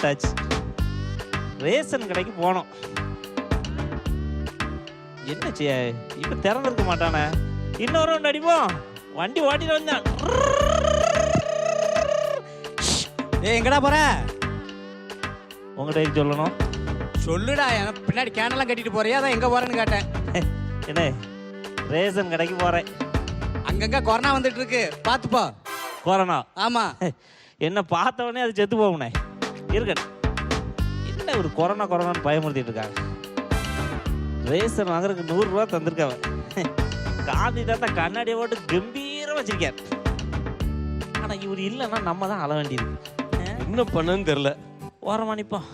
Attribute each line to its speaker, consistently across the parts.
Speaker 1: விட்டாச்சு. ரேஷன் கடைக்கு போனோம். என்ன செய்ய இப்ப திறந்திருக்க மாட்டானே. இன்னொரு ரவுண்ட் அடிப்போம். வண்டி ஓட்டிட்டு வந்தான்.
Speaker 2: எங்கடா போற?
Speaker 1: உங்ககிட்ட சொல்லணும்.
Speaker 2: சொல்லுடா. எனக்கு பின்னாடி கேனெல்லாம் கட்டிட்டு போறியா? அதான் எங்க போறேன்னு கேட்டேன்.
Speaker 1: என்ன ரேஷன் கடைக்கு போறேன்.
Speaker 2: அங்கங்க கொரோனா வந்துட்டு இருக்கு, பாத்துப்போ.
Speaker 1: கொரோனா?
Speaker 2: ஆமா.
Speaker 1: என்ன பார்த்த உடனே அது செத்து போகுனே. இருக்கட்டும். என்ன ஒரு கொரோனான்னு பயமுறுத்திட்டு இருக்காங்க. ரேஷன் வாங்குறதுக்கு 100 ரூபா தந்திருக்காவ. காந்தி தாத்தா கண்ணாடியை போட்டு கம்பீரமா வச்சிருக்கார். ஆனா இவர் இல்லைன்னா நம்ம தான் அழ வேண்டியது.
Speaker 3: என்ன பண்ணன்னு தெரியல.
Speaker 1: ஓரமா நிப்போம்.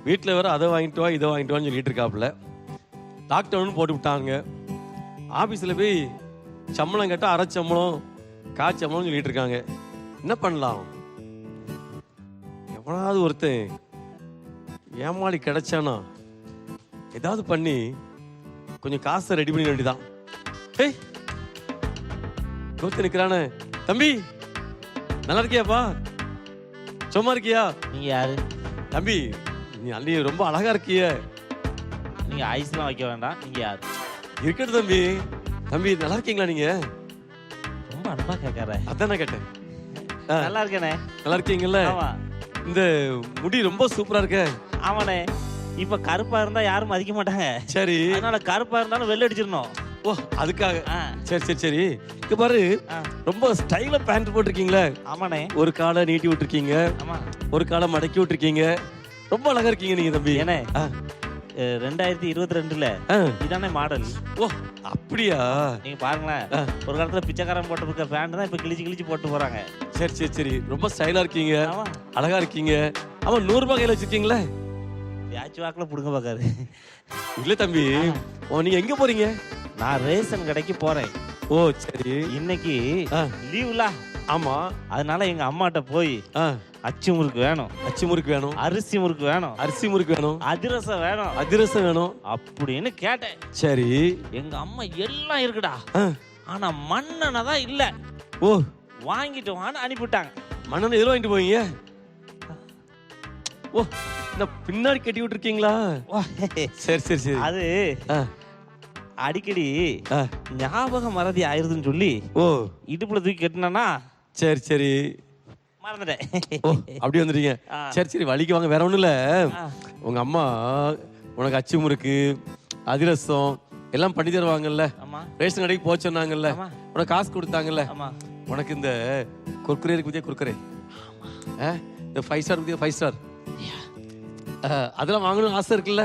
Speaker 3: வீட்டில் வேற அதை வாங்கிட்டு வா இதை வாங்கிட்டு வான்னு சொல்லிட்டு இருக்காப்புல. லாக்டவுன் போட்டு விட்டாங்க. ஆஃபீஸில் போய் சம்பளம் கேட்டால் அரை சம்பளம் காய்ச்சம்பளம்னு சொல்லிட்டு இருக்காங்க. என்ன பண்ணலாம்? எவனாவது ஒருத்தன் ஏமாளி கிடைச்சானா ஏதாவது பண்ணி கொஞ்சம் காசை ரெடி பண்ண வேண்டியதான். ஏய் ஒருத்தன் நிற்கிறானே. தம்பி நல்லா இருக்கியாப்பா? சும்மா இருக்கியா?
Speaker 1: நீங்க யாரு
Speaker 3: தம்பி? நீ ரொம்ப அழகா இருக்கிய.
Speaker 1: நீங்க ஐஸ்லாம் வைக்க வேண்டாம். நீங்க யாரு?
Speaker 3: இருக்கட்டும் தம்பி. தம்பி நல்லா இருக்கீங்களா? நீங்க
Speaker 1: ரொம்ப அன்பா கேட்கற.
Speaker 3: அதான் நான் கேட்டேன்.
Speaker 1: நல்லா இருக்கேனே.
Speaker 3: நல்லா இருக்கீங்கல்ல?
Speaker 1: ஆமா.
Speaker 3: இந்த முடி ரொம்ப சூப்பரா இருக்க.
Speaker 1: ஆமாண்ணே. இப்ப கருப்பா இருந்தா யாரும் மதிக்க மாட்டாங்க.
Speaker 3: சரி.
Speaker 1: அதனால கருப்பா இருந்தாலும் வெள்ளை அடிச்சிடணும்.
Speaker 3: ஓ அதுக்காக. சரி சரி சரி. இங்க பாரு,
Speaker 1: ஆ.
Speaker 3: ரொம்ப ஸ்டைலா பேண்ட் போட்டிருக்கீங்களே.
Speaker 1: ஆமாண்ணே.
Speaker 3: ஒரு காலை நீட்டி விட்டுருக்கீங்க,
Speaker 1: ஆமா.
Speaker 3: ஒரு காலை மடக்கி விட்டுருக்கீங்க. ரொம்ப அழகா இருக்கீங்க நீங்க தம்பி.
Speaker 1: ஏனே 2022ல இதானே மாடல்.
Speaker 3: ஓ அப்படியா?
Speaker 1: நீங்க பாருங்களேன். ஒரு காலத்துல பிச்சைக்காரன் போட்டு பேண்ட் தான் இப்ப கிழிச்சு போட்டு போறாங்க.
Speaker 3: சரி சரி சரி. ரொம்ப ஸ்டைலா இருக்கீங்க,
Speaker 1: ஆமா.
Speaker 3: அழகா இருக்கீங்க. ஆமா 100 ரூபாய் கையில வச்சிருக்கீங்களே.
Speaker 1: யாச்சு வாக்குல புடுங்க பாக்காரு.
Speaker 3: இல்ல தம்பி, ஓ நீங்க எங்க போறீங்க?
Speaker 1: நான் ரேஷன் கடைக்கு போறேன்.
Speaker 3: ஓ சரி.
Speaker 1: இன்னைக்கு லீவுல.
Speaker 3: ஆமா.
Speaker 1: அதனால எங்க அம்மாட்ட போய் அச்சு முறுக்கு வேணும்,
Speaker 3: அச்சு முறுக்கு வேணும்,
Speaker 1: அரிசி முறுக்கு வேணும்,
Speaker 3: அரிசி முறுக்கு வேணும்,
Speaker 1: அதிரசம் வேணும்,
Speaker 3: அதிரசம் வேணும்
Speaker 1: அப்படின்னு கேட்டேன்.
Speaker 3: சரி.
Speaker 1: எங்க அம்மா எல்லாம் இருக்குடா, ஆனா மண்ணெண்ணெய் தான் இல்ல.
Speaker 3: ஓ
Speaker 1: வாங்கிட்டு வான்னு அனுப்பிவிட்டாங்க.
Speaker 3: மண்ணெண்ணெய் எதுல வாங்கிட்டு போவீங்க? ஓ இந்த பின்னாடி கட்டி விட்டுருக்கீங்களா? சரி சரி சரி.
Speaker 1: அது அடிக்கடி ஞாபக மறதி ஆயிருதுன்னு சொல்லி
Speaker 3: ஓ
Speaker 1: இடுப்புல தூக்கி கட்டினா.
Speaker 3: சரி சரி
Speaker 1: மறந்துட்டேன்.
Speaker 3: ஓ அப்படி வந்துட்டீங்க. சரி சரி வலிக்கு வாங்க. வேற ஒண்ணும் இல்ல. உங்க அம்மா உனக்கு அச்சு முறுக்கு அதிரசம் எல்லாம் பண்ணி தருவாங்கல்ல. ரேஷன் கடைக்கு போக சொன்னாங்கல்ல, உனக்கு காசு கொடுத்தாங்கல்ல. உனக்கு இந்த குர்குரே இருக்கு பத்தியா? குர்குரே இந்த 5 ஸ்டார் பத்தியா? 5 ஸ்டார் அதெல்லாம் வாங்கணும் ஆசை இருக்குல்ல?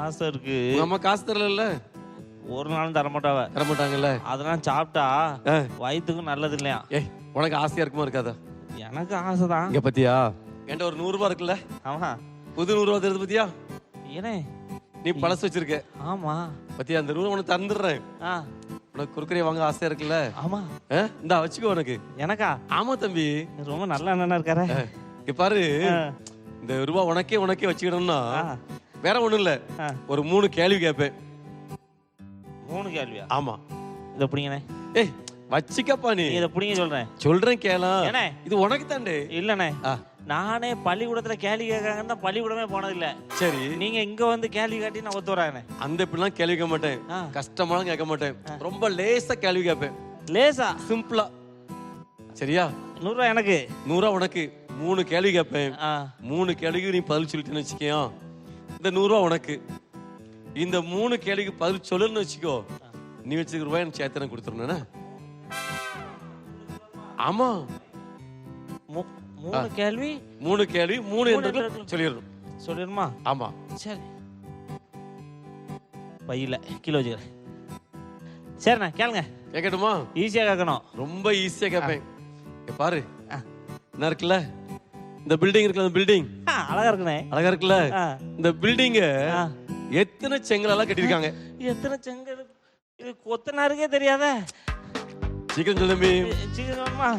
Speaker 3: ஆசை இருக்கு. உங்க அம்மா காசு தரல.
Speaker 1: ஒரு நாளும் தரமாட்டாங்கல்ல. அதெல்லாம் சாப்பிட்டா வயிற்றுக்கும் நல்லது இல்லையா?
Speaker 3: ஏய் உனக்கு ஆசையா இருக்குமா இருக்காதா?
Speaker 1: எனக்கு ஆசைதான்.
Speaker 3: இங்க பத்தியா என்கிட்ட ஒரு 100 ரூபாய் இருக்குல்ல? ஆமா. புது 100 ரூபாய் தருது பத்தியா? ஏனே நீ பழசு வச்சிருக்க. ஆமா பத்தியா? அந்த 100 உனக்கு தந்துடுறேன். உனக்கு குர்குரே வாங்க ஆசையா இருக்குல்ல? ஆமா. இந்தா வச்சுக்கோ. உனக்கு எனக்கா? ஆமா தம்பி. ரொம்ப நல்ல அண்ணனா இருக்காரு. இங்க பாரு, இந்த ரூபாய் உனக்கே வச்சுக்கணும்னா வேற ஒண்ணும் இல்ல. ஒரு 3 கேள்வி கேட்பேன்.
Speaker 1: 3 கேள்வியா?
Speaker 3: ஆமா.
Speaker 1: இத புடிங்கனே.
Speaker 3: ஏய் வச்சிக்கப்பா. நீ இத புடிங்க சொல்றேன் கேளா. இது உனக்கு தாண்டே. இல்லனே நானே பள்ளிக்கூடத்துல கேள்வி கேட்காங்கன்னா பள்ளிக்கூடமே போனது இல்ல. சரி நீங்க இங்க வந்து கேள்வி கேட்டி நான் ஒத்துறேன். அந்த இப்படிலாம் கேள்வி கேட்க மாட்டேன். கஷ்டமாலாம் கேட்க மாட்டேன். ரொம்ப லேசா கேள்வி கேட்பேன். லேசா சிம்பிளா. சரியா? 100 ரூபாய் எனக்கு, 100 ரூபாய் உனக்கு. 3 கேள்வி கேட்பேன். 3 கேள்விக்கு நீ பதில் சொல்லிட்டேன்னு வச்சுக்கோ, இந்த 100 ரூபாய் உனக்கு. இந்த 3 கேள்விக்கு பதில் சொல்லுன்னு வச்சுக்கோ, நீ வச்சுக்க ரூபாய் எனக்கு சேர்த்து கொடுத்துருந்தேன். ஆமா 3 கேள்வி 3 என்று சொல்லிடணுமா? ஆமா. சரி பையில கிலோ வச்சுக்கிறேன். சரிண்ணா கேளுங்க. கேட்கட்டுமா? ஈஸியா கேட்கணும். ரொம்ப ஈஸியா கேட்பேன். பாரு என்ன இருக்குல்ல, இந்த பில்டிங் இருக்குல்ல, இந்த பில்டிங் அழகா இருக்குண்ணே. அழகா இருக்குல்ல? இந்த பில்டிங்க எத்தனை செங்கலால கட்டிருக்காங்க? எத்தனை செங்கல்? இது கொத்தனாருக்கே தெரியாத. சீக்கிரம் சொல்லும்பி. சீக்கிரம் சொல்லுமா.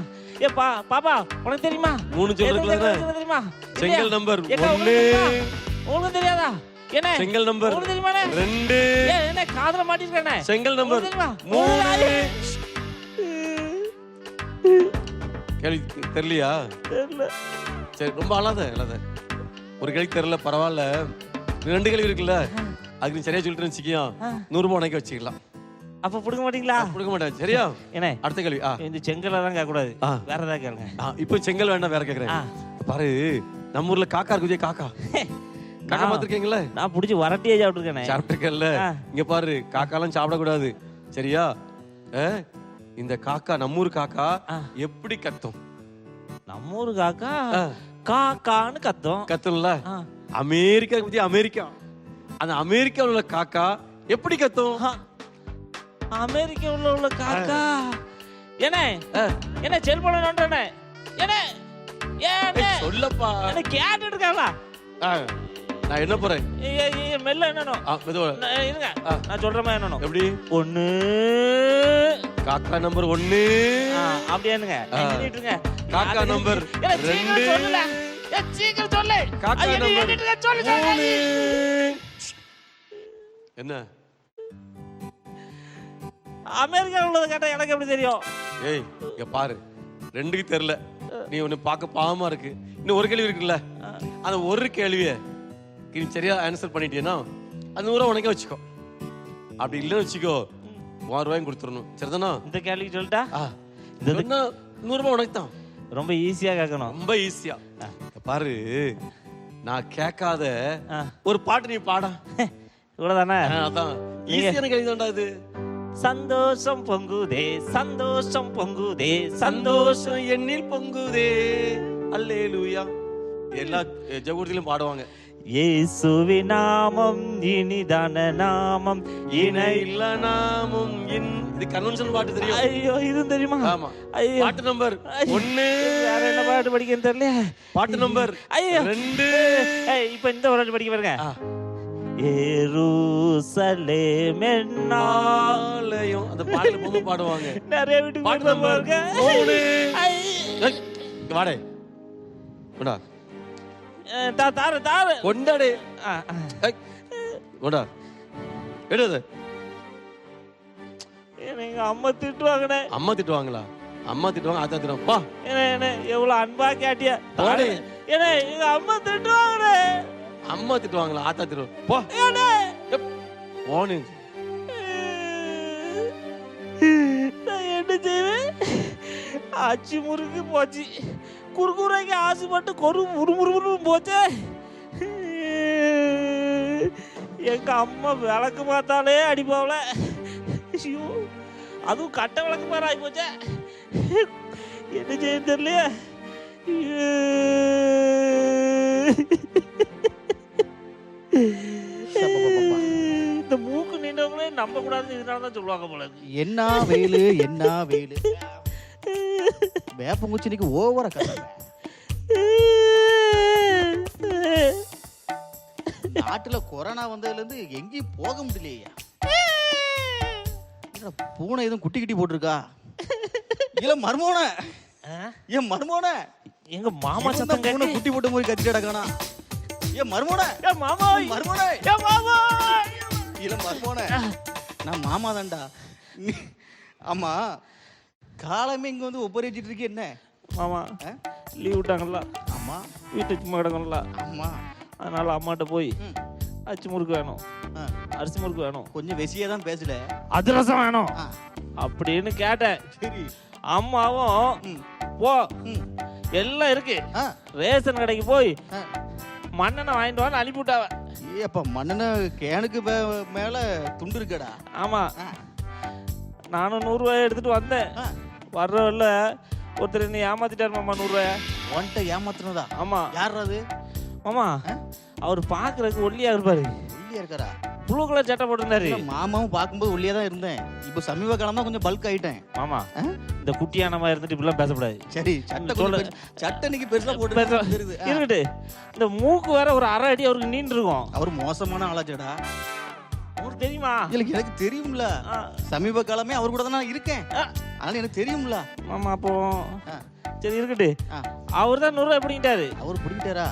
Speaker 3: ஏ பாப்பா உனக்கு தெரியுமா? 3 சொல்லுங்க. தெரியுமா? செங்கல் நம்பர் 1. உங்களுக்கு தெரியாதா? என்ன செங்கல் நம்பர்? உங்களுக்கு தெரியுமா? 2. என்ன காதுல மாட்டிருக்கேனே. செங்கல் நம்பர் 3. கேள்வி தெரியலையா? தெரியல. சரி ரொம்ப அழாத. ஒரு கேள்வி தெரியல பரவாயில்ல. 2 கேள்வி இருக்குல்ல, அதுக்கு நீ சரியா சொல்லிட்டு வச்சுக்கியா 100 ரூபாய் உனக்கு வச்சுக்கலாம்.
Speaker 1: அப்ப புடுங்க மாட்டீங்களா?
Speaker 3: கொடுக்க மாட்டேன் சரியா?
Speaker 1: என்ன
Speaker 3: அடுத்த கேள்வி.
Speaker 1: இந்த செங்கலை தான் கேட்க கூடாது, வேற ஏதாவது கேளுங்க.
Speaker 3: இப்போ செங்கல் வேண்டாம், வேற கேக்குறேன். பாரு, நம்ம ஊர்ல காக்கா இருக்கு, காக்கா காக்கா பாத்திருக்கீங்களா?
Speaker 1: நான் புடிச்சு வரட்டியே சாப்பிட்டுருக்கேன்.
Speaker 3: சாப்பிட்டுருக்கல. இங்க பாரு, காக்காலாம் சாப்பிடக்கூடாது சரியா? இந்த காக்கா, நம்மூர் காக்கா எப்படி கத்தும்?
Speaker 1: நம்மூர் காக்கா காக்கான்னு கத்தும்ல.
Speaker 3: அமெரிக்கா பத்தி, அமெரிக்கா, அந்த அமெரிக்காவில் உள்ள காக்கா எப்படி கத்தும்?
Speaker 1: அமெரிக்காவில் உள்ள காக்கா என்ன செல்போன் நோண்டனே
Speaker 3: சொல்லப்பா,
Speaker 1: கேட்டு இருக்காங்களா?
Speaker 3: நான் என்ன போறேன்
Speaker 1: மெல்ல என்னணும் இருங்க, நான் சொல்ற மாதிரி என்னணும்.
Speaker 3: எப்படி?
Speaker 1: 1
Speaker 3: காக்கா நம்பர் 1
Speaker 1: அப்படியானுங்க.
Speaker 3: காக்கா நம்பர் 2
Speaker 1: சீக்கிரம் சொல்லு.
Speaker 3: காக்கா நம்பர் 3 என்ன?
Speaker 1: அமெரிக்காவில் உள்ளது கேட்டா எனக்கு எப்படி தெரியும்?
Speaker 3: ஏய் இங்க பாரு, 2க்கு தெரியல, நீ ஒண்ணு பார்க்க பாவமா இருக்கு. இன்னும் ஒரு கேள்வி இருக்குல்ல, அந்த ஒரு கேள்விய நீ சரியா ஆன்சர் பண்ணிட்டீங்கன்னா அந்த 100 உனக்கே வச்சுக்கோ. அப்படி இல்லைன்னு வச்சுக்கோ, 1000 ரூபாயும் கொடுத்துடணும். சரிதானா? இந்த
Speaker 1: கேள்விக்கு சொல்லிட்டா
Speaker 3: இந்த 100 ரூபாய் உனக்கு தான்.
Speaker 1: ரொம்ப ஈஸியா கேட்கணும்.
Speaker 3: ரொம்ப ஈஸியா பாரு, நான் கேட்காத ஒரு பாட்டு நீ பாடா.
Speaker 1: இவ்வளவுதானே?
Speaker 3: அதான் ஈஸியான கேள்வி தான்டா இது.
Speaker 1: சந்தோஷம் பொங்குதே, சந்தோஷம் பொங்குதே, சந்தோஷம்
Speaker 3: எண்ணில் பொங்குதே, அல்லேலூயா. எல்லா ஜெபத்திலும் பாடுவாங்க.
Speaker 1: இயேசுவின் நாமம் இனிதான நாமம், இணை
Speaker 3: இல்ல நாமம். இது கன்வென்ஷன் பாட்டு தெரியும்?
Speaker 1: ஐயோ, இது தெரியுமா?
Speaker 3: ஆமா. பாட்டு நம்பர் 1.
Speaker 1: வேற என்ன பாட்டு படிக்கன்னு தெரியல.
Speaker 3: பாட்டு நம்பர் 2.
Speaker 1: இப்ப இந்த ஒரு பாட்டு படிக்க பாருங்க. எருசலேம் என்னாலயம்.
Speaker 3: அந்த பாட்டுல பொம்மை பாடுவாங்க.
Speaker 1: நிறைய வீட்டுக்கு பாட்டு பாருங்க.
Speaker 3: 3. வாடே கொண்டா,
Speaker 1: தாரு
Speaker 3: கொண்டாடே, கொண்டா எடுது.
Speaker 1: எங்க அம்மா திட்டுவாங்கண்ணே.
Speaker 3: அம்மா திட்டுவாங்களா? அம்மா திட்டுவாங்க, ஆத்தா திட்டுவாங்க. பா
Speaker 1: என்ன எவ்வளவு அன்பா கேட்டியா? ஏன்னா எங்க அம்மா திட்டுவாங்கண்ணே.
Speaker 3: அம்மா திட்டுவாங்களா? ஆத்தா திட்டுவாங்க. போ போனு.
Speaker 1: நான் என்ன செய்வேன்? ஆச்சி முறுக்கு போச்சு, குறுக்குறைக்கு ஆசைப்பட்டு முறுமுறுமுறு போச்சே. எங்க அம்மா விளக்கு பார்த்தாலே அடிப்பாவல. ஐயோ, அதுவும் கட்ட விளக்கு மாதிரி ஆகி போச்சே. என்ன செய்ய தெரியலையே. இந்த மூக்கு நின்றவங்களே நம்ப கூடாது, இதனாலதான் சொல்லுவாங்க போல.
Speaker 2: என்ன வேலு, என்ன வேலு, வேப்பங்குச்சினிக்கு ஓவரா கதை. நாட்டுல கொரோனா வந்ததுல இருந்து எங்கேயும் போக முடியலையா? பூனை எதுவும் குட்டி கிட்டி போட்டிருக்கா? இல்ல மர்மோன, ஏன் மர்மோன,
Speaker 1: எங்க மாமா சத்தம்
Speaker 2: பூனை குட்டி போட்ட மாதிரி கத்திட்டு கிடக்கானா? ஏன் மர்மோன,
Speaker 1: மாமா
Speaker 2: மர்மோன,
Speaker 1: மாமா
Speaker 2: இல்ல மர்மோன, நான் மாமா தான்டா. ஆமா, காலமே இங்க வந்து ஒப்பரேச்சிட்டு இருக்கு. என்ன
Speaker 1: மாமா லீவ் விட்டாங்கல்ல?
Speaker 2: ஆமா.
Speaker 1: வீட்டு சும்மா கிடக்கும்ல?
Speaker 2: ஆமா.
Speaker 1: அதனால அம்மாட்ட போய் அச்சு முறுக்கு வேணும், அரிசி முறுக்கு வேணும்,
Speaker 2: கொஞ்சம் வெசியா தான் பேசல,
Speaker 1: அதிரசம் வேணும் அப்படின்னு கேட்டேன்.
Speaker 2: சரி,
Speaker 1: அம்மாவும் போ எல்லாம் இருக்கு, ரேஷன் கடைக்கு போய் மண்ணெண்ணை வாங்கிட்டு வான்னு அனுப்பிவிட்டாவ.
Speaker 2: ஏப்பா, மண்ணெண்ணை கேனுக்கு மேல துண்டு இருக்கடா.
Speaker 1: ஆமா, நானும் 100 ரூபாய் எடுத்துட்டு வந்தேன். வர்றவல்ல ஒருத்தர் என்ன ஏமாத்திட்டாரு மாமா. 100 ரூபாய்
Speaker 2: ஒன்ட்ட ஏமாத்துனதா?
Speaker 1: ஆமா.
Speaker 2: யார் அது
Speaker 1: மாமா? அவர் பாக்குறதுக்கு ஒல்லியா இருப்பாரு.
Speaker 2: ஒல்லியா இருக்காரா?
Speaker 1: ப்ளூ கலர் சட்டை போட்டிருந்தாரு.
Speaker 2: மாமாவும் பார்க்கும்போது ஒல்லியா தான் இருந்தேன். இப்போ சமீப காலமா கொஞ்சம் பல்க் ஆயிட்டேன்.
Speaker 1: மாமா, இந்த குட்டியானமா இருந்துட்டு இப்படிலாம் பேசக்கூடாது.
Speaker 2: சரி, சட்டை இன்னைக்கு பெருசா போட்டு
Speaker 1: இருக்கட்டு. இந்த மூக்கு வேற ஒரு 1/2 அடி அவருக்கு நீண்டு இருக்கும்.
Speaker 2: அவர் மோசமான ஆளாச்சடா.
Speaker 1: அவருக்கு தெரியுமா?
Speaker 2: எனக்கு தெரியும்ல, சமீப காலமே அவர் கூட தான் நான் இருக்கேன், அதனால எனக்கு தெரியும்ல.
Speaker 1: மாமா அப்போ சரி இருக்கட்டு. அவர் தான் 100 ரூபாய் பிடிக்கிட்டாரு.
Speaker 2: அவர் பிடிக்கிட்டாரா?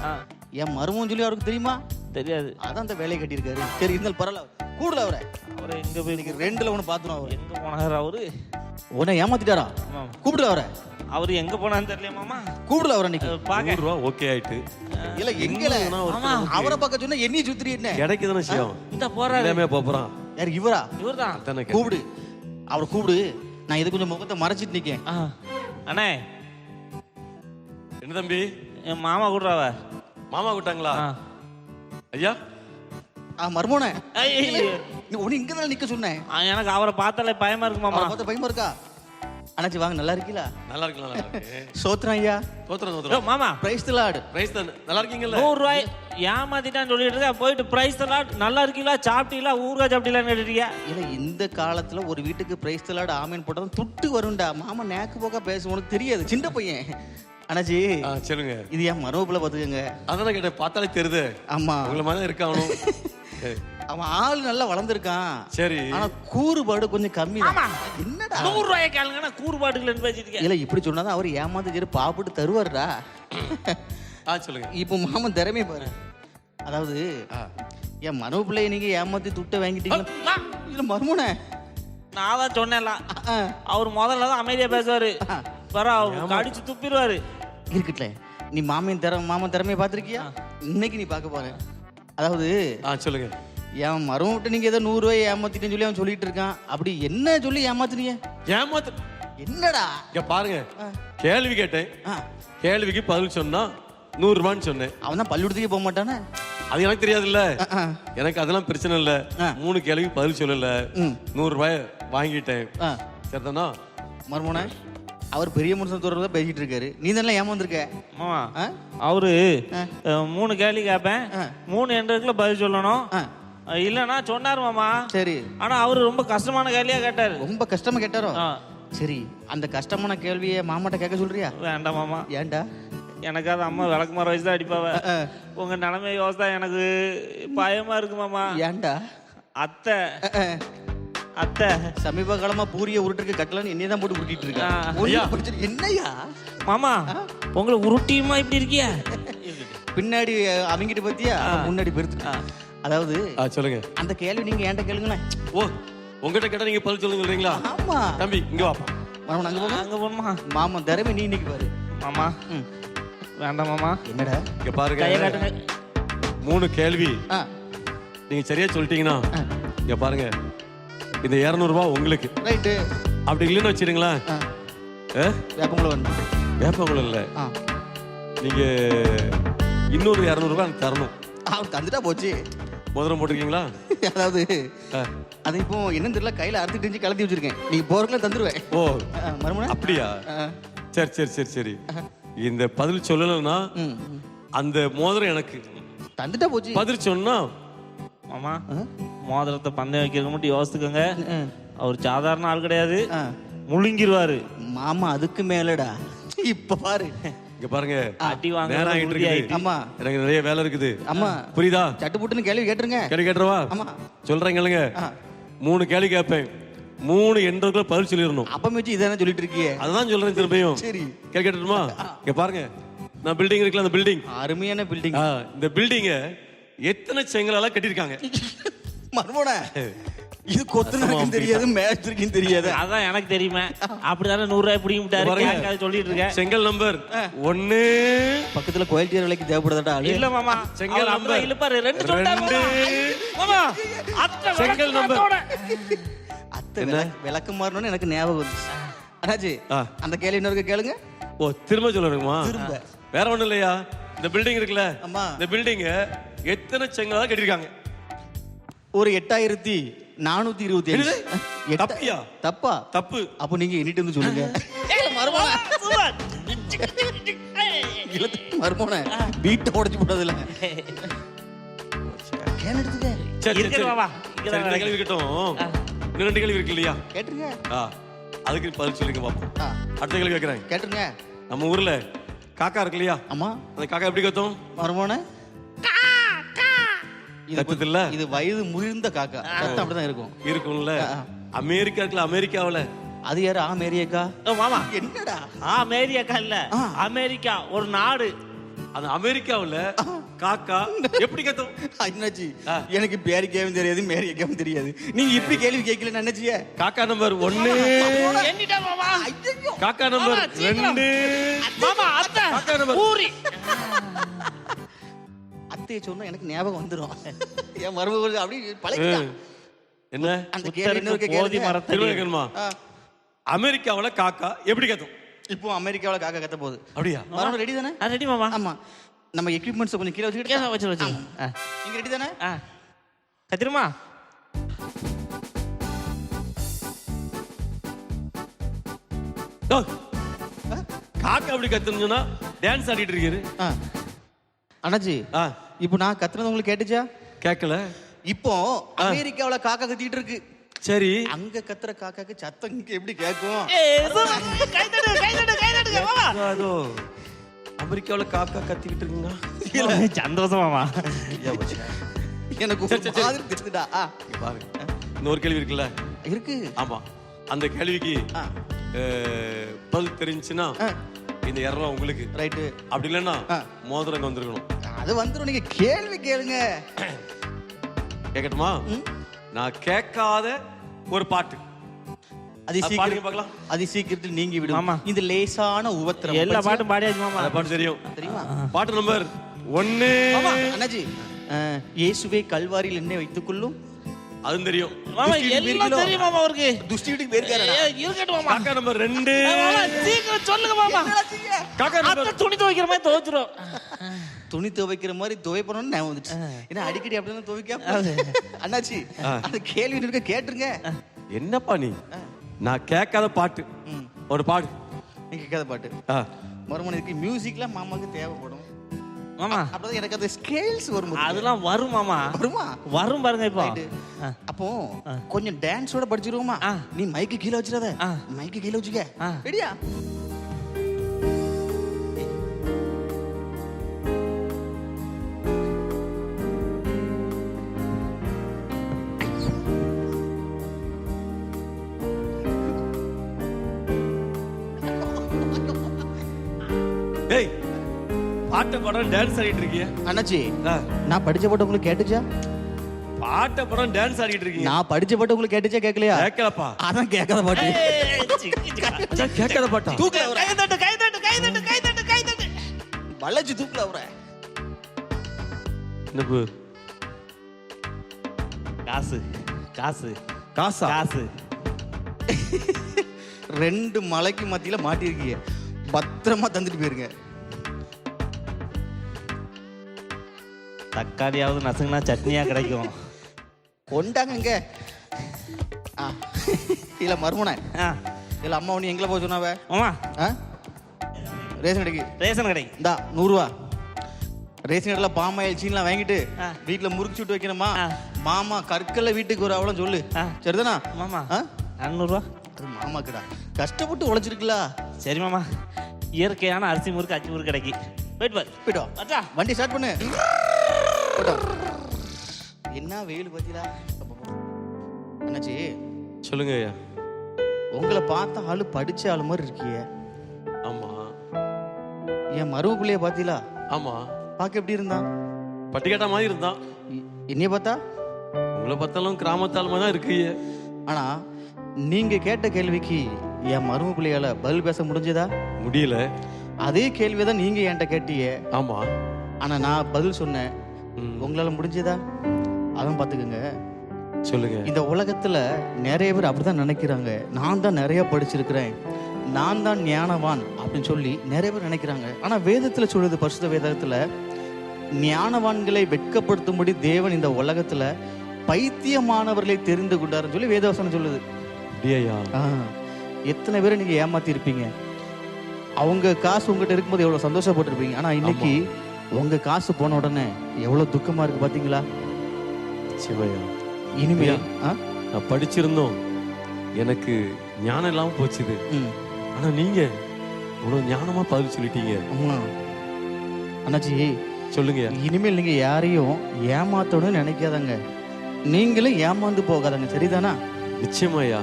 Speaker 2: என் மருமகன் சொல்லி அவருக்கு தெரியுமா?
Speaker 1: தெரியாது.
Speaker 2: அதான் அந்த வேலையை கட்டியிருக்காரு. சரி, இருந்தாலும் பரவாயில்ல, கூடல அவரை.
Speaker 1: அவரை எங்க போய்
Speaker 2: 2ல ஒன்று பாத்துரும். அவர்
Speaker 1: எங்க போனாரு? அவரு
Speaker 2: உன்னை ஏமாத்திட்டாரா? கூப்பிடல அவரை.
Speaker 1: அவரு எங்க போனான்னு தெரியல மாமா.
Speaker 2: கூப்பிடல அவரை இன்னைக்கு.
Speaker 1: பாக்க
Speaker 3: 100 ரூபா ஓகே ஆயிட்டு.
Speaker 2: இல்ல எங்கல
Speaker 1: ஆமா.
Speaker 2: அவரை பார்க்க சொன்னா என்னைய சுத்திரி என்ன
Speaker 3: கிடைக்குதுன்னு விஷயம்.
Speaker 1: இந்த போறாரு.
Speaker 3: எல்லாமே போறான்.
Speaker 2: யார் இவரா?
Speaker 1: இவர்தான்.
Speaker 3: அதானே
Speaker 2: கூப்பிடு, அவரை கூப்பிடு. நான் இது கொஞ்சம் முகத்தை மறைச்சிட்டு நிக்கேன்.
Speaker 1: அண்ணே
Speaker 3: என்ன தம்பி?
Speaker 1: என் மாமா கூடுறாவ.
Speaker 3: மாமா கூட்டாங்களா? ஐயா
Speaker 2: மர்மோனே,
Speaker 1: ஐயோ,
Speaker 2: நீ ஒண்ணு இங்க தான் நிக்க சொன்னேன்.
Speaker 1: எனக்கு அவரை பார்த்தாலே பயமா இருக்கு மாமா.
Speaker 2: அவரை பார்த்த பயமா இருக்கா? அண்ணாச்சி வாங்க, நல்லா இருக்கீங்களா?
Speaker 3: நல்லா இருக்கு, நல்லா இருக்கு.
Speaker 2: சோத்ரா ஐயா.
Speaker 3: தோத்துறோம்
Speaker 1: மாமா
Speaker 2: பிரைஸ் தி லார்ட்.
Speaker 3: பிரைஸ் தான். நல்லா இருக்கீங்கல்ல?
Speaker 1: 100 ரூபாய் ஏமாத்திட்டான்னு சொல்லிட்டு இருக்கா. போயிட்டு பிரைஸ் தலாம் நல்லா இருக்கீங்களா, சாப்பிட்டீங்களா, ஊறுகாய் சாப்பிட்டீங்களான்னு கேட்டுட்டியா?
Speaker 2: இல்ல இந்த காலத்துல ஒரு வீட்டுக்கு பிரைஸ் தி லார்ட் ஆமென் போட்டதும் துட்டு வரும்டா. மாமா நேக்கு போக பேச உனக்கு தெரியாது, சின்ன பையன். அண்ணாச்சி
Speaker 3: சொல்லுங்க.
Speaker 2: இது என் மரபுல பாத்துக்கங்க.
Speaker 3: அதான் கேட்டேன், பார்த்தாலே தெரியுது.
Speaker 2: ஆமா,
Speaker 3: உங்களை மாதிரி இருக்கானோ.
Speaker 2: அவன் ஆள் நல்லா வளர்ந்துருக்கான்.
Speaker 3: சரி,
Speaker 2: ஆனா கூறுபாடு கொஞ்சம் கம்மி தான். என்னடா
Speaker 1: 100 ரூபாய் கேளுங்க, கூறுபாடுகள் பேசிட்டு
Speaker 2: இல்ல இப்படி சொன்னாதான் அவர் ஏமாந்து சரி பாப்பிட்டு தருவாருடா.
Speaker 3: சொல்லுங்க.
Speaker 2: இப்போ மாமன் திறமை பாரு. அதாவது என் மரபு பிள்ளைய நீங்க ஏமாத்தி துட்டை வாங்கிட்டீங்க. இல்ல மர்மோனே,
Speaker 1: நான் தான் சொன்னேன்ல, அவர் முதல்ல தான் அமைதியா பேசுவாரு, கடிச்சு துப்பிடுவாரு.
Speaker 2: இருக்கட்ல, நீ மாமன் திறமையை பார்த்திருக்கியா? இன்னைக்கு நீ பார்க்க போற. அதாவது
Speaker 3: சொல்லுங்க.
Speaker 2: என் மரம் விட்டு நீங்க ஏதோ 100 ரூபாய் ஏமாத்திட்டேன்னு சொல்லி அவன் சொல்லிட்டு இருக்கான். அப்படி என்ன சொல்லி ஏமாத்துனீங்க? என்னடா
Speaker 3: இங்க பாருங்க, கேள்வி கேட்டேன், கேள்விக்கு பதில் சொன்னா 100 ரூபான்னு சொன்னேன்.
Speaker 2: அவன் தான் பள்ளிக்கூடத்துக்கே போக மாட்டானே.
Speaker 3: அது எனக்கு தெரியாதுல்ல. எனக்கு அதெல்லாம் பிரச்சனை இல்ல. 3 கேள்விக்கு பதில் சொல்லல, 100 ரூபாய் வாங்கிட்டேன். சரிதானா?
Speaker 2: மர்மோனே, அவர் பெரிய மனுஷன் தூரம் தான் பேசிட்டு இருக்காரு. நீ தானே ஏமாந்துருக்க.
Speaker 1: அவரு 3 கேள்வி கேட்பேன், 3 என்றதுக்குள்ள பதில் சொல்லணும். இல்லன்னா சொன்னாரு மாமா.
Speaker 2: சரி,
Speaker 1: ஆனா அவரு ரொம்ப கஷ்டமான கேள்வியா கேட்டாரு.
Speaker 2: ரொம்ப கஷ்டமா கேட்டாரோ? சரி, அந்த கஷ்டமான கேள்வியை மாமாட்ட கேட்க சொல்றியா?
Speaker 1: வேண்டாம் மாமா.
Speaker 2: ஏன்டா?
Speaker 1: எனக்காவது அம்மா விளக்குமாற வயசு தான் அடிப்பாவ. உங்க நிலைமை யோசித்தா எனக்கு பயமா இருக்கு மாமா.
Speaker 2: ஏன்டா?
Speaker 1: அத்தை அத்தை
Speaker 2: சமீப காலமா பூரிய உருட்டுக்கு கட்டலன்னு என்னைய தான் போட்டு உருட்டிட்டு இருக்கா. என்னையா
Speaker 1: மாமா உங்களை உருட்டியுமா இப்படி இருக்கியா?
Speaker 2: பின்னாடி அவங்கிட்ட பத்தியா, முன்னாடி பெருத்து. அதாவது
Speaker 3: சொல்லுங்க.
Speaker 2: அந்த கேள்வி நீங்க ஏன்ட்ட கேளுங்களேன்.
Speaker 3: ஓ, உங்ககிட்ட கேட்டா நீங்க பதில் சொல்லுங்க சொல்றீங்களா?
Speaker 2: ஆமா
Speaker 3: தம்பி, இங்க வாப்பா.
Speaker 2: மாமா அங்க போங்க.
Speaker 1: அங்க போணுமா?
Speaker 2: மாமா திறமை நீ இன்னைக்கு பாரு.
Speaker 1: மாமா வேண்டாம் மாமா.
Speaker 2: என்னடா?
Speaker 3: இங்க பாருங்க,
Speaker 1: கையை காட்டுங்க.
Speaker 3: 3 கேள்வி நீங்க சரியா சொல்லிட்டீங்கன்னா இங்க பாருங்க, இந்த 200 ரூபாய் உங்களுக்கு.
Speaker 2: ரைட்டு.
Speaker 3: அப்படி இல்லைன்னு வச்சிருங்களேன்,
Speaker 2: வேப்பங்குளம் வந்து
Speaker 3: வேப்பங்குளம் இல்ல, நீங்க இன்னொரு 200 ரூபாய் எனக்கு தரணும்.
Speaker 2: அவர் தந்துட்டா போச்சு.
Speaker 3: முதல்ல போட்டிருக்கீங்களா?
Speaker 2: அதாவது அது இப்போ என்னன்னு தெரியல, கையில அறுத்து தெரிஞ்சு கலத்தி வச்சிருக்கேன். நீங்க போறதுல தந்துருவேன்.
Speaker 3: ஓ
Speaker 2: மறுமணி
Speaker 3: அப்படியா? சரி சரி சரி சரி. இந்த பதில் சொல்லலைன்னா அந்த மோதிரம் எனக்கு
Speaker 2: தந்துட்டா போச்சு.
Speaker 3: பதில் சொன்னா
Speaker 1: மாமா மோதிரத்தை பந்தயம் வைக்கிறது மட்டும் யோசித்துக்கோங்க. அவர் சாதாரண ஆள் கிடையாது, முழுங்கிருவாரு.
Speaker 2: மாமா அதுக்கு மேலடா. இப்ப பாரு,
Speaker 3: இங்க பாருங்க,
Speaker 1: அடி வாங்க.
Speaker 3: நேரம் ஆயிட்டு இருக்குது.
Speaker 2: ஆமா,
Speaker 3: எனக்கு நிறைய வேலை இருக்குது.
Speaker 2: ஆமா,
Speaker 3: புரியுதா?
Speaker 2: சட்டு புட்டுன்னு கேள்வி கேட்டுருங்க.
Speaker 3: கேள்வி கேட்டுருவா?
Speaker 2: ஆமா
Speaker 3: சொல்றேங்க. 3 கேள்வி கேட்பேன், 3 என்றதுக்குள்ள பதில் சொல்லிடணும்.
Speaker 2: அப்ப வச்சு இதானே சொல்லிட்டு இருக்கியே.
Speaker 3: அதுதான் சொல்றேன் திரும்பியும்.
Speaker 2: சரி,
Speaker 3: கேள்வி கேட்டுமா? இங்க பாருங்க, நான் பில்டிங் இருக்குல்ல, அந்த பில்டிங்
Speaker 2: அருமையான பில்டிங்.
Speaker 3: இந்த பில்டிங்க எத்தனை செங்கலால கட்டிருக்காங்க?
Speaker 2: மர்மோனே, இது கொத்துனாக்கும் தெரியாது, மேட்ரிக்கும் தெரியாது.
Speaker 1: அதான் எனக்கு தெரியுமே. அப்படிதானே 100 ரூபாய் பிடிக்க விட்டாரு சொல்லிட்டு இருக்கேன்.
Speaker 3: செங்கல் நம்பர் 1
Speaker 2: பக்கத்துல குவாலிட்டி விலைக்கு தேவைப்படுதாடா?
Speaker 1: இல்ல மாமா,
Speaker 3: செங்கல் நம்பர்
Speaker 1: இல்ல பாரு 2 மாமா. அத்தை
Speaker 3: செங்கல் நம்பர்.
Speaker 2: அத்தை விளக்கு மாறணும்னு எனக்கு ஞாபகம் வந்துச்சு. அண்ணாச்சி, அந்த கேள்வி இன்னொரு கேளுங்க.
Speaker 3: ஓ, திரும்ப சொல்லணுமா?
Speaker 2: திரும்ப.
Speaker 3: வேற ஒண்ணும் இல்லையா, இந்த பில்டிங் இருக்குல்ல,
Speaker 2: ஆமா,
Speaker 3: இந்த பில்டிங் எத்தனை செங்கலால கட்டிருக்காங்க?
Speaker 2: ஒரு 8427.
Speaker 3: தப்பியா?
Speaker 2: தப்பா?
Speaker 3: தப்பு.
Speaker 2: அப்போ நீங்க எண்ணிட்டு வந்து சொல்லுங்க. மர்மோனே, வீட்டை உடைச்சு போட்டதுல கேன் எடுத்துக்க.
Speaker 3: சரி சரி மாமா, இந்த கேள்வி இருக்கட்டும். 2 கேள்வி இருக்கு இல்லையா?
Speaker 2: கேட்டுருங்க.
Speaker 3: அதுக்கு பதில் சொல்லுங்க பாப்போம். அடுத்த கேள்வி கேக்குறேன், கேட்டுருங்க. நம்ம ஊர்ல காக்கா இருக்கு இல்லையா?
Speaker 2: ஆமா.
Speaker 3: அந்த காக்கா எப்படி கத்தும்?
Speaker 2: மர்மோனே,
Speaker 3: கத்துது இல்ல?
Speaker 2: இது வயது முதிர்ந்த காக்கா, கத்த அப்படிதான் இருக்கும்.
Speaker 3: இருக்கும்ல. அமெரிக்கா இருக்குல்ல, அமெரிக்காவுல
Speaker 2: அது யாரு? அமெரிக்கா.
Speaker 1: மாமா
Speaker 2: என்னடா?
Speaker 1: அமெரிக்கா இல்ல, அமெரிக்கா ஒரு நாடு.
Speaker 3: அந்த அமெரிக்காவுல காக்கா எப்படி கத்தும்?
Speaker 2: அண்ணாச்சி எனக்கு பேரிக்காவும் தெரியாது மேரிக்காவும் தெரியாது. நீங்க இப்படி கேள்வி கேட்கல அண்ணாச்சியே.
Speaker 3: காக்கா நம்பர் 1,
Speaker 1: எண்ணிட்டா மாமா.
Speaker 3: காக்கா நம்பர் 2,
Speaker 1: மாமா அத்தை
Speaker 3: காக்கா நம்பர்
Speaker 1: பூரி.
Speaker 2: அத்தையை சொன்னா எனக்கு ஞாபகம் வந்துரும். என் மருமகள் அப்படி பழகிட்டான்.
Speaker 3: என்ன
Speaker 2: அந்த கேள்வி இன்னொரு
Speaker 1: போதி
Speaker 2: கேள்வி
Speaker 1: மரத்தை
Speaker 3: தெரியுமா? அமெரிக்காவுல காக்கா எப்படி கத்தும்?
Speaker 2: இப்போ அமெரிக்காவுல காக்கா கத்த போகுது.
Speaker 3: அப்படியா?
Speaker 2: மரம் ரெடி தானே?
Speaker 1: ரெடி மாமா.
Speaker 2: ஆமா. நம்ம எக்யூப்மெண்ட்ஸ் கொஞ்சம் கீழே வச்சுக்கிட்டு
Speaker 1: வச்சு
Speaker 2: நீங்க ரெடி தானே?
Speaker 1: கத்திரமா
Speaker 3: காக்கா அப்படி கத்துன்னு சொன்னா டான்ஸ் ஆடிட்டு இருக்காரு.
Speaker 2: அண்ணாச்சி இப்போ நான் கத்துனது உங்களுக்கு கேட்டுச்சா?
Speaker 3: கேட்கல.
Speaker 2: இப்போ அமெரிக்காவுல காக்கா கத்திட்டு இருக்கு.
Speaker 3: சரி,
Speaker 2: அங்க கத்துற காக்காக்கு சத்தம் இங்க எப்படி கேட்கும்?
Speaker 3: அதோ அமெரிக்காவுல காக்கா கத்திக்கிட்டு இருக்குங்க.
Speaker 1: சந்தோஷமாமா.
Speaker 2: எனக்கு மாதிரி தெரிஞ்சுடா.
Speaker 3: பாருங்க, இன்னொரு கேள்வி இருக்குல்ல?
Speaker 2: இருக்கு.
Speaker 3: ஆமா, அந்த கேள்விக்கு பதில் தெரிஞ்சுன்னா இந்த 200 உங்களுக்கு.
Speaker 2: ரைட்டு.
Speaker 3: அப்படி இல்லைன்னா மோதிரங்க வந்திருக்கணும்.
Speaker 2: அது வந்துடும். நீங்க கேள்வி கேளுங்க.
Speaker 3: கேட்கட்டுமா? நான் கேட்காத ஒரு பாட்டு.
Speaker 2: அது சீக்கிரம் அது சீக்கிரத்தில் நீங்கி விடும்.
Speaker 1: ஆமா.
Speaker 2: இந்த லேசான உபத்திரம்.
Speaker 1: எல்லா பாட்டும் பாடியாச்சு மாமா.
Speaker 3: அந்த பாட்டு தெரியும்
Speaker 2: தெரியுமா?
Speaker 3: பாட்டு நம்பர் 1.
Speaker 2: அண்ணாஜி, இயேசுவே கல்வாரியில் என்னை வைத்துக் கொள்ளும்.
Speaker 3: அதுவும் தெரியும்
Speaker 1: மாமா. எல்லாம் தெரியும் மாமா அவருக்கு.
Speaker 2: துஷ்டி வீட்டுக்கு போயிருக்காரு.
Speaker 1: இருக்கட்டும் மாமா.
Speaker 3: காக்கா நம்பர் 2.
Speaker 1: சீக்கிரம் சொல்லுங்க மாமா.
Speaker 3: காக்கா நம்பர்
Speaker 1: துணி துவைக்கிற மாதிரி துவைச்சிரும்.
Speaker 2: துணி துவைக்கிற மாதிரி துவைப்பணும்னு ஞாபகம் வந்துச்சு. ஏன்னா அடிக்கடி அப்படிதான் துவைக்க. அண்ணாச்சி, அந்த கேள்வி இருக்க கேட்டுருங்க.
Speaker 3: என்னப்பா நீ? நான் கேட்காத பாட்டு ஒரு பாடு.
Speaker 2: நீ கேட்காத பாட்டு மறுமணிக்கு மியூசிக்லாம் மாமாக்கு தேவைப்படும்
Speaker 1: மாமா.
Speaker 2: அப்பதான் எனக்கு அந்த ஸ்கேல்ஸ் வரும்.
Speaker 1: அதெல்லாம் வரும் மாமா.
Speaker 2: வருமா?
Speaker 1: வரும் பாருங்க. இப்போ
Speaker 2: அப்போ கொஞ்சம் டான்ஸோட படிச்சிருவோமா? நீ மைக்கு கீழே வச்சிடாத. மைக்கு கீழே வச்சுக்க. ரெடியா?
Speaker 3: டேய், பாட்ட படம் டான்ஸ் ஆடிட்டு இருக்கீங்க.
Speaker 2: அண்ணாச்சி, நான் படிச்ச பாட்டு உங்களுக்கு கேட்டுச்சா?
Speaker 3: பாட்ட படம் டான்ஸ் ஆடிட்டு இருக்கீங்க.
Speaker 2: நான் படிச்ச பாட்டு உங்களுக்கு கேட்டுச்சா? கேட்கலையா?
Speaker 3: கேட்கலப்பா.
Speaker 2: அதான் கேட்காத பாட்டு.
Speaker 3: கேட்காத பாட்டா?
Speaker 2: தூக்கல
Speaker 1: கை தட்டு கை தட்டு கை தட்டு கை தட்டு கை தட்டு.
Speaker 2: வளைச்சு தூக்கல அவரை.
Speaker 3: என்னப்பு?
Speaker 1: காசு காசு
Speaker 3: காசா?
Speaker 1: காசு.
Speaker 2: 2 மலைக்கு மத்தியில மாட்டிருக்கீங்க. பத்திரமா தந்துட்டு போயிருங்க.
Speaker 1: தக்காளியாவது நசுங்கினா சட்னியா கிடைக்கும்.
Speaker 2: கொண்டாங்க இங்க. இல்ல மருமனை இல்ல அம்மா ஒண்ணு எங்களை போய் சொன்னாவ.
Speaker 1: மாமா,
Speaker 2: ரேஷன் கடைக்கு.
Speaker 1: ரேஷன் கடை
Speaker 2: இந்தா 100 ரூபா. ரேஷன் கடையில பாமாயில் சீன்லாம் வாங்கிட்டு வீட்டுல முறுக்கு சுட்டு வைக்கணுமா? மாமா கற்கல்ல வீட்டுக்கு ஒரு அவளம் சொல்லு. சரிதானா
Speaker 1: மாமா? 200 ரூபா.
Speaker 2: அது மாமாக்குடா. கஷ்டப்பட்டு உழைச்சிருக்கலா.
Speaker 1: சரி மாமா. இயற்கையான அரிசி முறுக்கு அச்சு முறுக்கு கிடைக்கி. போயிட்டு
Speaker 2: அச்சா வண்டி ஸ்டார்ட் பண்ணு. என்ன வெயில் பத்தியா? என்னாச்சு?
Speaker 3: சொல்லுங்க ஐயா.
Speaker 2: உங்களை பார்த்த ஆளு படிச்ச ஆளு மாதிரி இருக்கிய.
Speaker 3: ஆமா.
Speaker 2: என் மரும பிள்ளைய பாத்தீங்களா?
Speaker 3: ஆமா.
Speaker 2: பாக்க எப்படி இருந்தான்?
Speaker 3: பட்டிக்காட்டா மாதிரி இருந்தான்.
Speaker 2: என்னைய பார்த்தா?
Speaker 3: உங்களை பார்த்தாலும் கிராமத்தாலுமா தான் இருக்கீங்க.
Speaker 2: ஆனா நீங்க கேட்ட கேள்விக்கு என் மரும பிள்ளையால பதில் பேச முடிஞ்சதா?
Speaker 3: முடியல.
Speaker 2: அதே கேள்விதான் நீங்க என்கிட்ட கேட்டீங்க.
Speaker 3: ஆமா.
Speaker 2: ஆனா நான் பதில் சொன்னேன். உங்களால முடிஞ்சதா? அதான் பாத்துக்கோங்க.
Speaker 3: சொல்லுங்க.
Speaker 2: இந்த உலகத்துல நிறைய பேர் அப்படிதான் நினைக்கிறாங்க. நான் தான் நிறைய படிச்சிருக்கிறேன், நான் தான் ஞானவான் அப்படின்னு சொல்லி நிறைய பேர் நினைக்கிறாங்க. ஆனா வேதத்துல சொல்லுது, பரிசுத்த வேதத்துல, ஞானவான்களை வெட்கப்படுத்தும்படி தேவன் இந்த உலகத்துல பைத்தியமானவர்களை தெரிந்து கொண்டாருன்னு சொல்லி வேதவசனம் சொல்லுது. எத்தனை பேரை நீங்க ஏமாத்தி இருப்பீங்க. அவங்க காசு உங்ககிட்ட இருக்கும்போது எவ்வளவு சந்தோஷப்பட்டிருப்பீங்க. ஆனா இன்னைக்கு உங்க காசு போன உடனே எவ்வளவு துக்கமா இருக்கு பாத்தீங்களா?
Speaker 3: சிவையா,
Speaker 2: இனிமே
Speaker 3: நான் படிச்சிருந்தோம், எனக்கு ஞானம் இல்லாம போச்சுது. ஆனா நீங்க இவ்வளவு ஞானமா பதில் சொல்லிட்டீங்க.
Speaker 2: அண்ணாச்சி
Speaker 3: சொல்லுங்க.
Speaker 2: இனிமேல் நீங்க யாரையும் ஏமாத்தணும்னு நினைக்காதங்க. நீங்களும் ஏமாந்து போகாதங்க. சரிதானா?
Speaker 3: நிச்சயமாயா.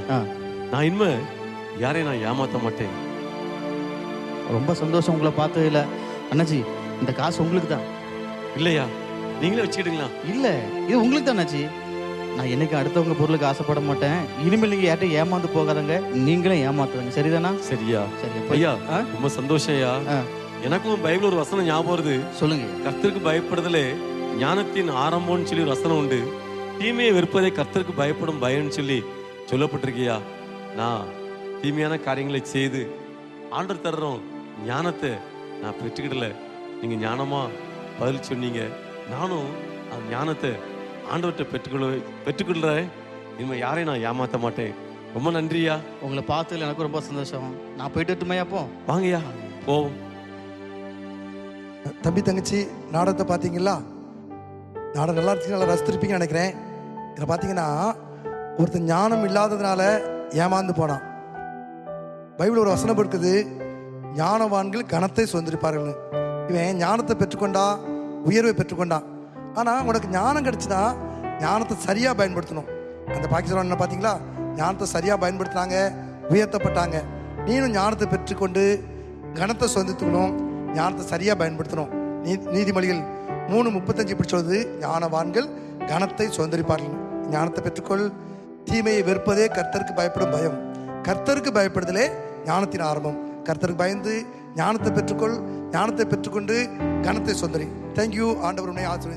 Speaker 3: நான் இனிமே யாரையும் நான் ஏமாத்த மாட்டேன்.
Speaker 2: ரொம்ப சந்தோஷம் உங்களை பார்த்ததில்ல. அண்ணாச்சி இந்த காசு உங்களுக்கு தான்.
Speaker 3: இல்லையா, நீங்களே வச்சுக்கிடுங்களா?
Speaker 2: இல்ல, இது உங்களுக்கு தான் அண்ணாச்சி. நான் என்னைக்கு அடுத்தவங்க பொருளுக்கு ஆசைப்பட மாட்டேன். இனிமேல் நீங்க யார்ட்டும் ஏமாந்து போகாதங்க, நீங்களே ஏமாத்துவீங்க. சரிதானா?
Speaker 3: சரியா?
Speaker 2: சரி
Speaker 3: ஐயா, ரொம்ப சந்தோஷம் ஐயா. எனக்கும் பைபிள் ஒரு வசனம் ஞாபகம் வருது.
Speaker 2: சொல்லுங்க.
Speaker 3: கர்த்தருக்கு பயப்படுதலே ஞானத்தின் ஆரம்பம்னு சொல்லி ஒரு வசனம் உண்டு. தீமையை வெறுப்பதை கர்த்தருக்கு பயப்படும் பயம்னு சொல்லி சொல்லப்பட்டிருக்கியா. நான் தீமையான காரியங்களை செய்து ஆண்டவர் தர்றோம் ஞானத்தை நான் பெற்றுக்கிடல. நீங்க ஞானமா பதில் சொன்னீங்க. நானும் அந்த ஞானத்தை ஆண்டவர்கிட்ட பெற்றுக்கொள்றேன். இனிமேல் யாரையும் நான் ஏமாத்த மாட்டேன். ரொம்ப நன்றியா.
Speaker 2: உங்களை பார்த்ததுல எனக்கு ரொம்ப சந்தோஷம். நான் போயிட்டு வரட்டுமையா? அப்போ
Speaker 3: வாங்கய்யா, போவோம்.
Speaker 4: தம்பி தங்கச்சி, நாடகத்தை பார்த்தீங்களா? நாடகம் நல்லா இருந்துச்சு, நல்லா ரசித்திருப்பீங்கன்னு நினைக்கிறேன். இதில் பார்த்தீங்கன்னா ஒருத்தர் ஞானம் இல்லாததுனால ஏமாந்து போனான். பைபிள் ஒரு வசனம் இருக்குது, ஞானவான்கள் கனத்தை சுதந்திரிப்பார்கள். இவன் ஞானத்தை பெற்றுக்கொண்டா, உயர்வை பெற்றுக்கொண்டான். ஆனால் உனக்கு ஞானம் கிடைச்சுன்னா ஞானத்தை சரியாக பயன்படுத்தணும். அந்த பாகிஸ்தான் என்ன பார்த்தீங்களா, ஞானத்தை சரியாக பயன்படுத்தினாங்க, உயர்த்தப்பட்டாங்க. நீனும் ஞானத்தை பெற்றுக்கொண்டு கனத்தை சுதந்திரிக்கணும், ஞானத்தை சரியாக பயன்படுத்தணும். நீதிமொழிகள் 3:35 இப்படி சொல்லுது, ஞானவான்கள் கனத்தை சுதந்திரிப்பார்கள். ஞானத்தை பெற்றுக்கொள். தீமையை வெறுப்பதே கர்த்தருக்கு பயப்படும் பயம். கர்த்தருக்கு பயப்படுதலே ஞானத்தின் ஆரம்பம். கர்த்தருக்கு பயந்து ஞானத்தை பெற்றுக்கொள். ஞானத்தை பெற்றுக்கொண்டு கனத்தை சுதந்திரி. தேங்க்யூ. ஆண்டவர் உன்னை ஆசீர்வதிப்பார்.